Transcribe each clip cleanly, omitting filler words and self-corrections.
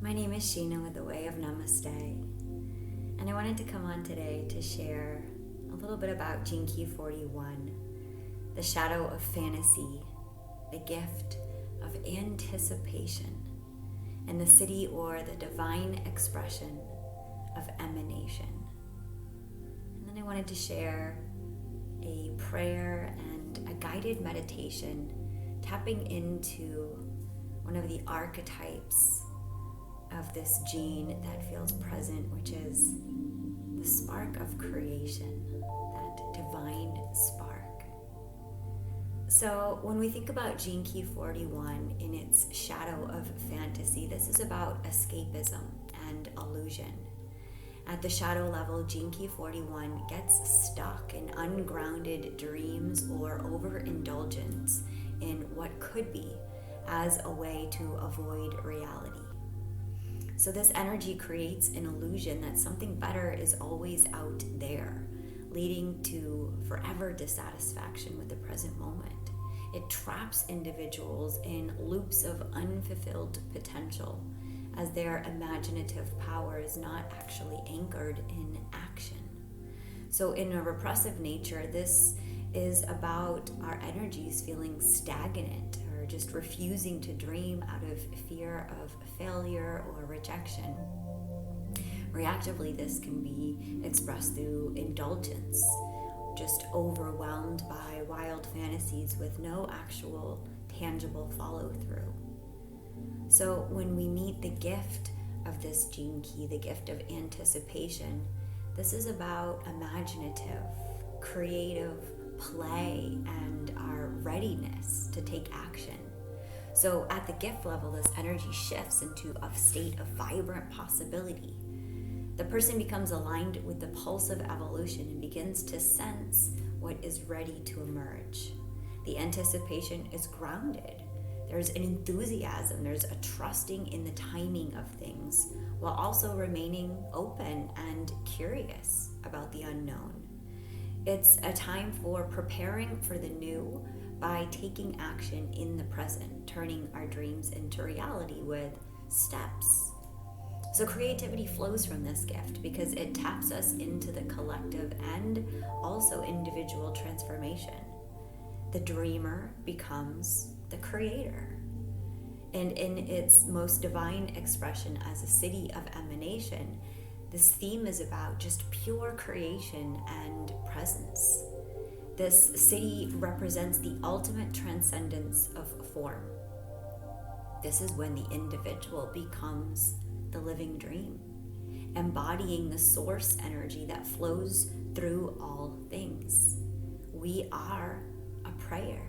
My name is Sheena with the Way of Namaste, and I wanted to come on today to share a little bit about Gene Key 41, the shadow of fantasy, the gift of anticipation, and the city or the divine expression of emanation. And then I wanted to share a prayer and a guided meditation tapping into one of the archetypes of this gene that feels present, which is the spark of creation, that divine spark. So when we think about Gene Key 41 in its shadow of fantasy, this is about escapism and illusion. At the shadow level, Gene Key 41 gets stuck in ungrounded dreams or overindulgence in what could be as a way to avoid reality. So this energy creates an illusion that something better is always out there, leading to forever dissatisfaction with the present moment. It traps individuals in loops of unfulfilled potential, as their imaginative power is not actually anchored in action. So in a repressive nature, this is about our energies feeling stagnant or just refusing to dream out of fear of failure or rejection. Reactively, this can be expressed through indulgence, just overwhelmed by wild fantasies with no actual tangible follow-through. So when we meet the gift of this gene key, the gift of anticipation, this is about imaginative, creative play and our readiness to take action. So at the gift level, this energy shifts into a state of vibrant possibility. The person becomes aligned with the pulse of evolution and begins to sense what is ready to emerge. The anticipation is grounded. There's an enthusiasm, there's a trusting in the timing of things, while also remaining open and curious about the unknown. It's a time for preparing for the new by taking action in the present, turning our dreams into reality with steps. So creativity flows from this gift because it taps us into the collective and also individual transformation. The dreamer becomes the creator. And in its most divine expression as a city of emanation, this theme is about just pure creation and presence. This city represents the ultimate transcendence of form. This is when the individual becomes the living dream, embodying the source energy that flows through all things. We are a prayer.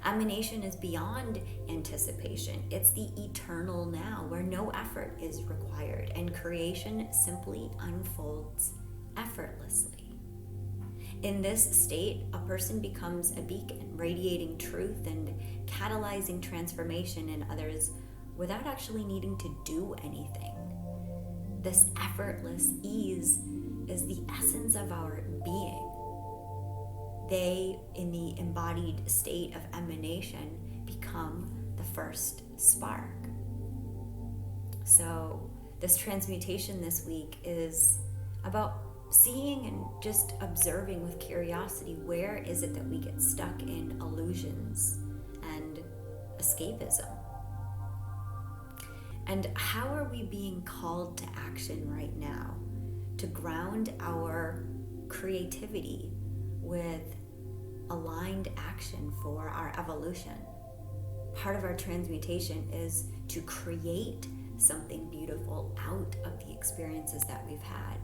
Emanation is beyond anticipation. It's the eternal now, where no effort is required and creation simply unfolds effortlessly. In this state, a person becomes a beacon, radiating truth and catalyzing transformation in others without actually needing to do anything. This effortless ease is the essence of our being. They, in the embodied state of emanation, become the first spark. So this transmutation this week is about seeing and just observing with curiosity, where is it that we get stuck in illusions and escapism? And how are we being called to action right now to ground our creativity with aligned action for our evolution? Part of our transmutation is to create something beautiful out of the experiences that we've had.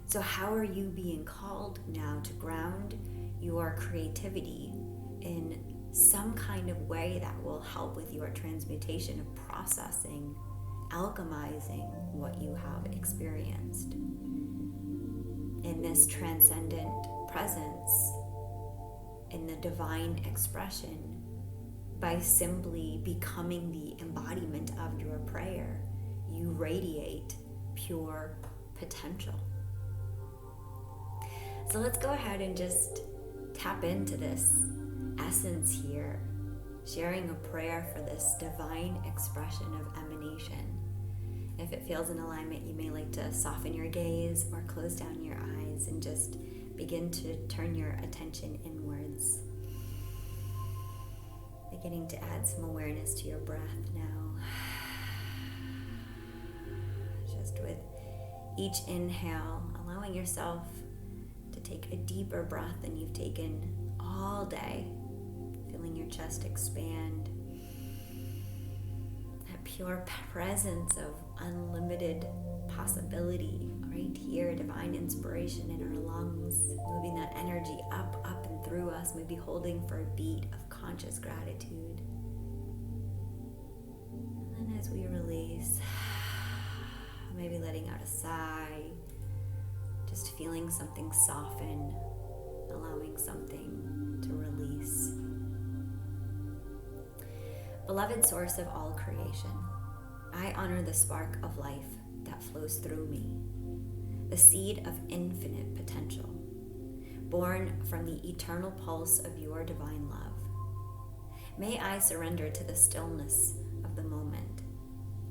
So how are you being called now to ground your creativity in some kind of way that will help with your transmutation of processing, alchemizing what you have experienced? In this transcendent presence, in the divine expression, by simply becoming the embodiment of your prayer, you radiate pure potential. So let's go ahead and just tap into this essence here, sharing a prayer for this divine expression of emanation If it feels in alignment, you may like to soften your gaze or close down your eyes and just begin to turn your attention inwards. Beginning to add some awareness to your breath now. Just with each inhale, allowing yourself to take a deeper breath than you've taken all day. Feeling your chest expand. That pure presence of unlimited possibility right here, divine inspiration in our lungs, moving that energy up and through us, maybe holding for a beat of conscious gratitude. And then as we release, maybe letting out a sigh, just feeling something soften, allowing something to release. Beloved source of all creation, I honor the spark of life that flows through me, the seed of infinite potential, born from the eternal pulse of your divine love. May I surrender to the stillness of the moment,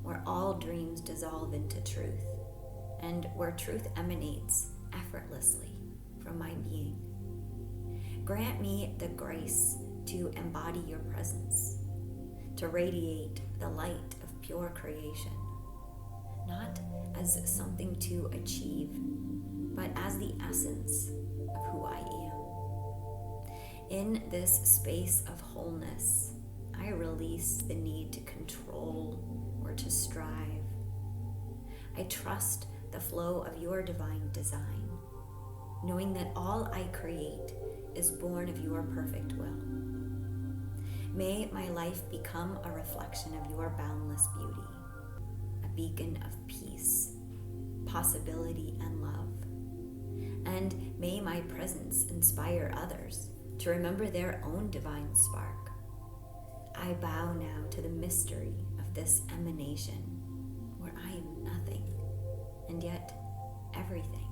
where all dreams dissolve into truth, and where truth emanates effortlessly from my being. Grant me the grace to embody your presence, to radiate the light of pure creation, not as something to achieve, but as the essence of who I am. In this space of wholeness, I release the need to control or to strive. I trust the flow of your divine design, knowing that all I create is born of your perfect will. May my life become a reflection of your boundless beauty, a beacon of peace, possibility, and love. And may my presence inspire others to remember their own divine spark. I bow now to the mystery of this emanation, where I am nothing, and yet everything.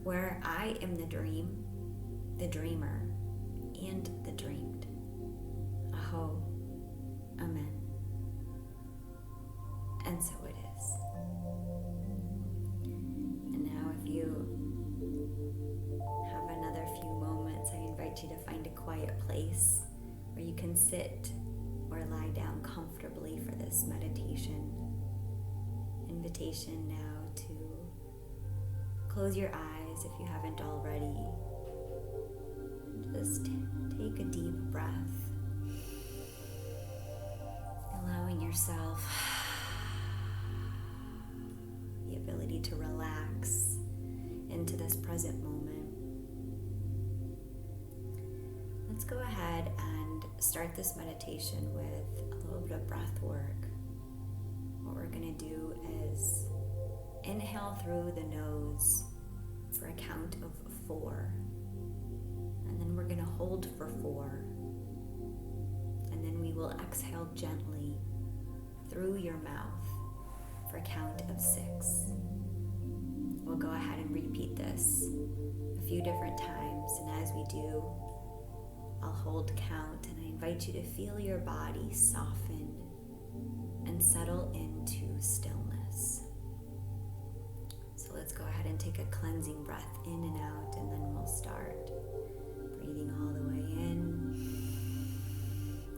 Where I am the dream, the dreamer, and the dreamed. Aho, Amen. And so it is. And now if you have another few moments, I invite you to find a quiet place where you can sit or lie down comfortably for this meditation. Invitation now to close your eyes if you haven't already. Just take a deep breath, allowing yourself the ability to relax into this present moment. Let's go ahead and start this meditation with a little bit of breath work. What we're going to do is inhale through the nose for a count of 4. And then we're going to hold for 4. And then we will exhale gently through your mouth for a count of 6. We'll go ahead and repeat this a few different times. And as we do, I'll hold count, and I invite you to feel your body soften and settle into stillness. So let's go ahead and take a cleansing breath in and out, and then we'll start. Breathing all the way in,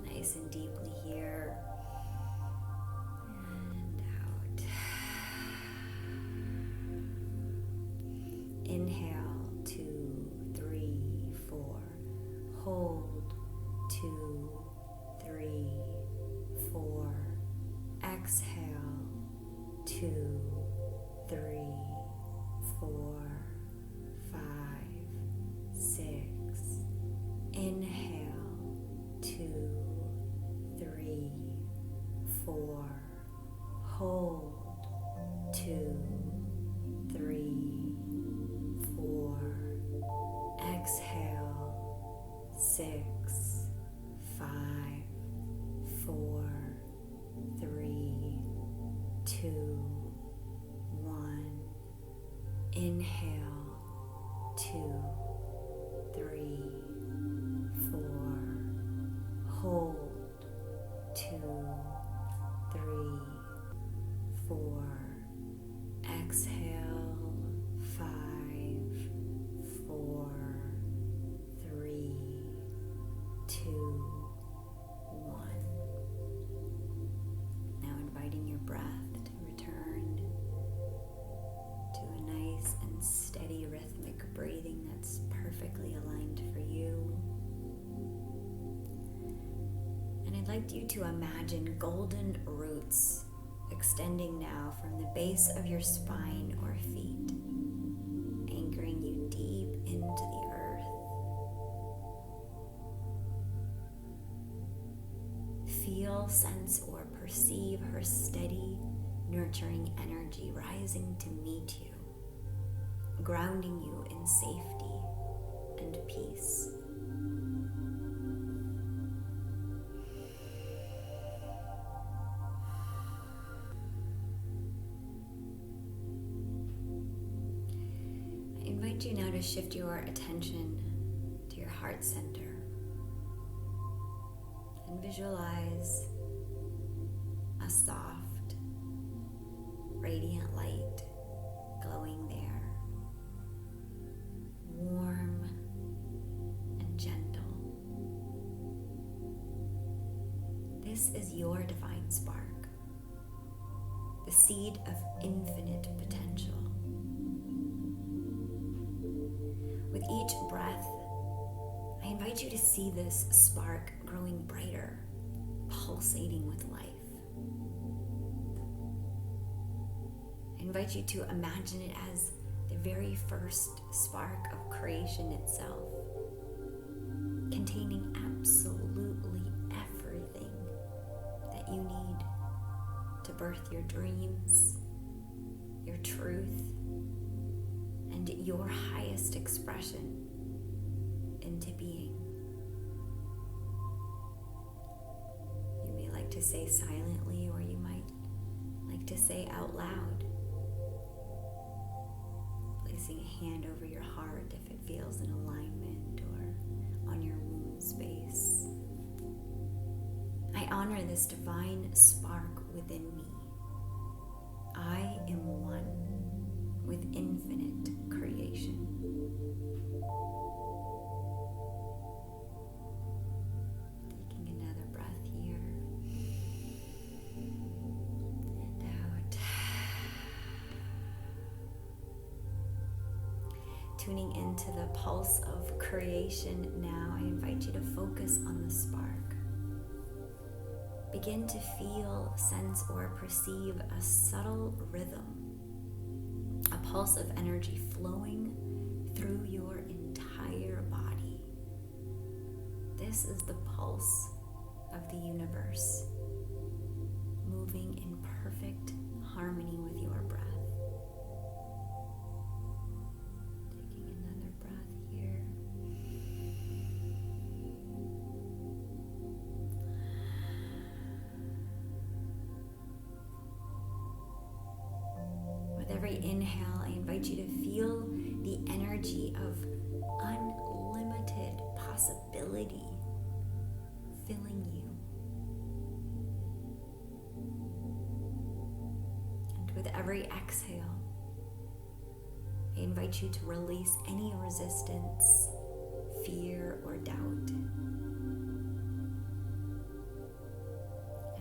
nice and deeply here, and out. Inhale, 2, 3, 4. Hold, 2, 3, 4. Exhale, 2, 3, 4, 5, 6. Inhale, 2, 3, 4. Hold, 2, 3, 4. Exhale, 6, 5, 4, 3, 2, 1. Inhale, 2, 3, 4. Hold, 2, 3, 4. 2, 1. Now inviting your breath to return to a nice and steady rhythmic breathing that's perfectly aligned for you. And I'd like you to imagine golden roots extending now from the base of your spine or feet, anchoring you deep into the earth. Feel, sense, or perceive her steady, nurturing energy rising to meet you, grounding you in safety and peace. I invite you now to shift your attention to your heart center and visualize a soft, radiant light glowing there, warm and gentle. This is your divine spark, the seed of infinite potential. With each breath, I invite you to see this spark growing brighter, pulsating with life. I invite you to imagine it as the very first spark of creation itself, containing absolutely everything that you need to birth your dreams, your truth, and your highest expression into being. You may like to say silently, or you might like to say out loud, placing a hand over your heart if it feels in alignment, or on your womb space. I honor this divine spark within me. I am one with infinite creation. Taking another breath here and out. Tuning into the pulse of creation now, I invite you to focus on the spark. Begin to feel, sense, or perceive a subtle rhythm, a pulse of energy flowing through your entire body. This is the pulse of the universe, moving in perfect harmony with your breath. Taking another breath here. With every inhale, I invite you to feel the energy of unlimited possibility filling you. And with every exhale, I invite you to release any resistance, fear, or doubt.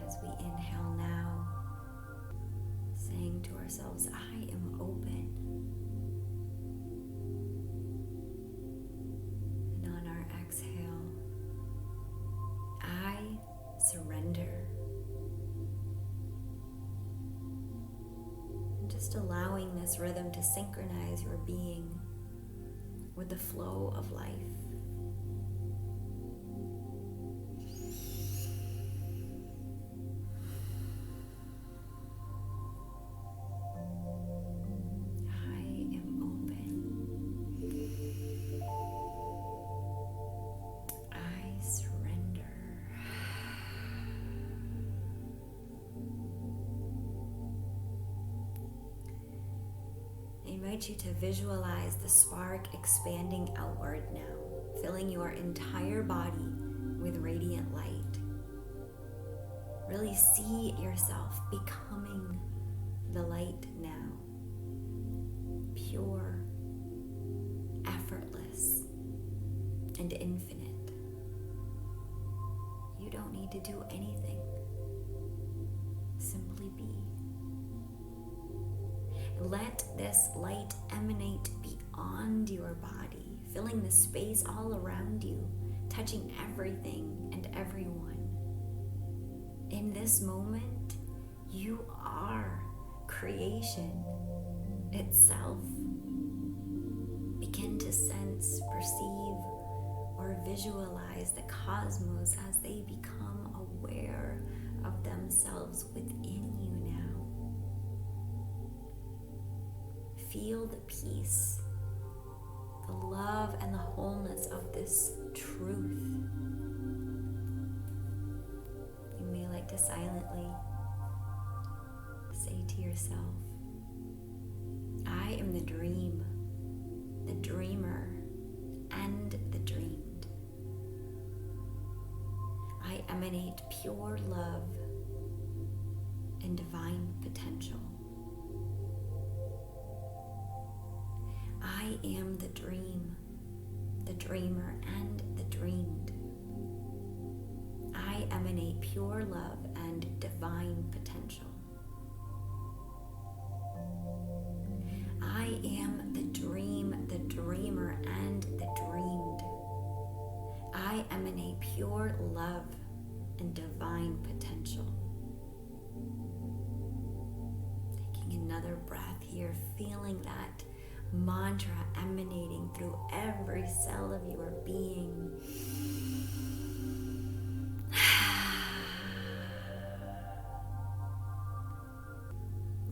As we inhale now, saying to ourselves, I am open. And on our exhale, I surrender. And just allowing this rhythm to synchronize your being with the flow of life. I invite you to visualize the spark expanding outward now, filling your entire body with radiant light. Really see yourself becoming the light now, pure, effortless, and infinite. do anything. Simply be. Let this light emanate beyond your body, filling the space all around you, touching everything and everyone. In this moment, you are creation itself. Begin to sense, perceive, or visualize the cosmos as they become aware of themselves within you now. Feel the peace, the love, and the wholeness of this truth. You may like to silently say to yourself, I am the dream, the dreamer, and the dreamed. I emanate pure love and divine potential. I am the dream, the dreamer, and the dreamed. I emanate pure love and divine potential. I am the dream, the dreamer, and the dreamed. I emanate pure love and divine potential. Taking another breath here, feeling that mantra emanating through every cell of your being.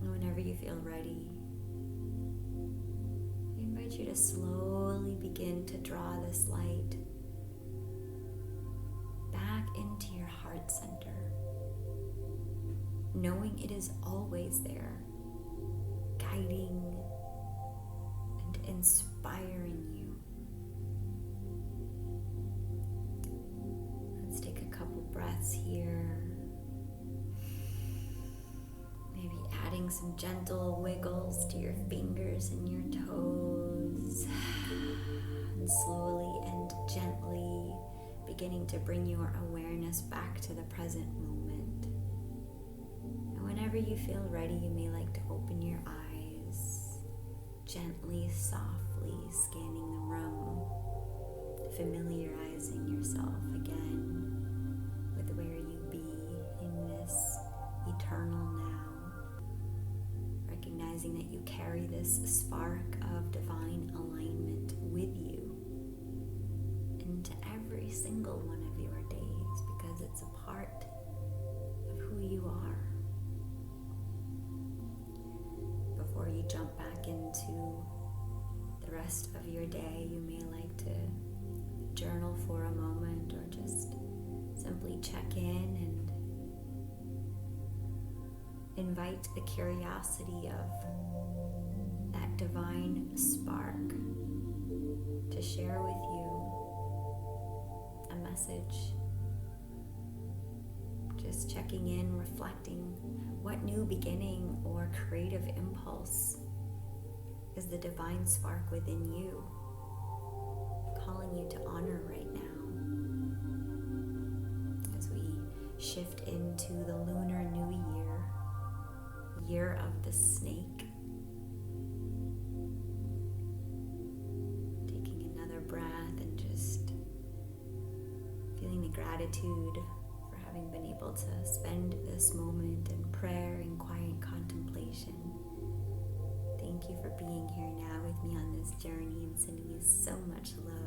Whenever you feel ready, I invite you to slowly begin to draw this light back into your heart center, knowing it is always there, guiding and inspiring you. Let's take a couple breaths here. Maybe adding some gentle wiggles to your fingers and your toes. And slowly and gently beginning to bring your awareness back to the present moment. And whenever you feel ready, you may like to open your eyes, gently, softly scanning the room, familiarizing yourself again with where you be in this eternal now, recognizing that you carry this spark of divine alignment with you into every single one of your days, because it's a part of who you are. Before you jump back into the rest of your day, you may like to journal for a moment or just simply check in and invite the curiosity of that divine spark to share with you a message. Just checking in, reflecting what new beginning or creative impulse is the divine spark within you calling you to honor right now as we shift into the Lunar New Year, year of the snake. Taking another breath and just feeling the gratitude for having been able to spend this moment in prayer and quiet contemplation. Thank you for being here now with me on this journey and sending you so much love.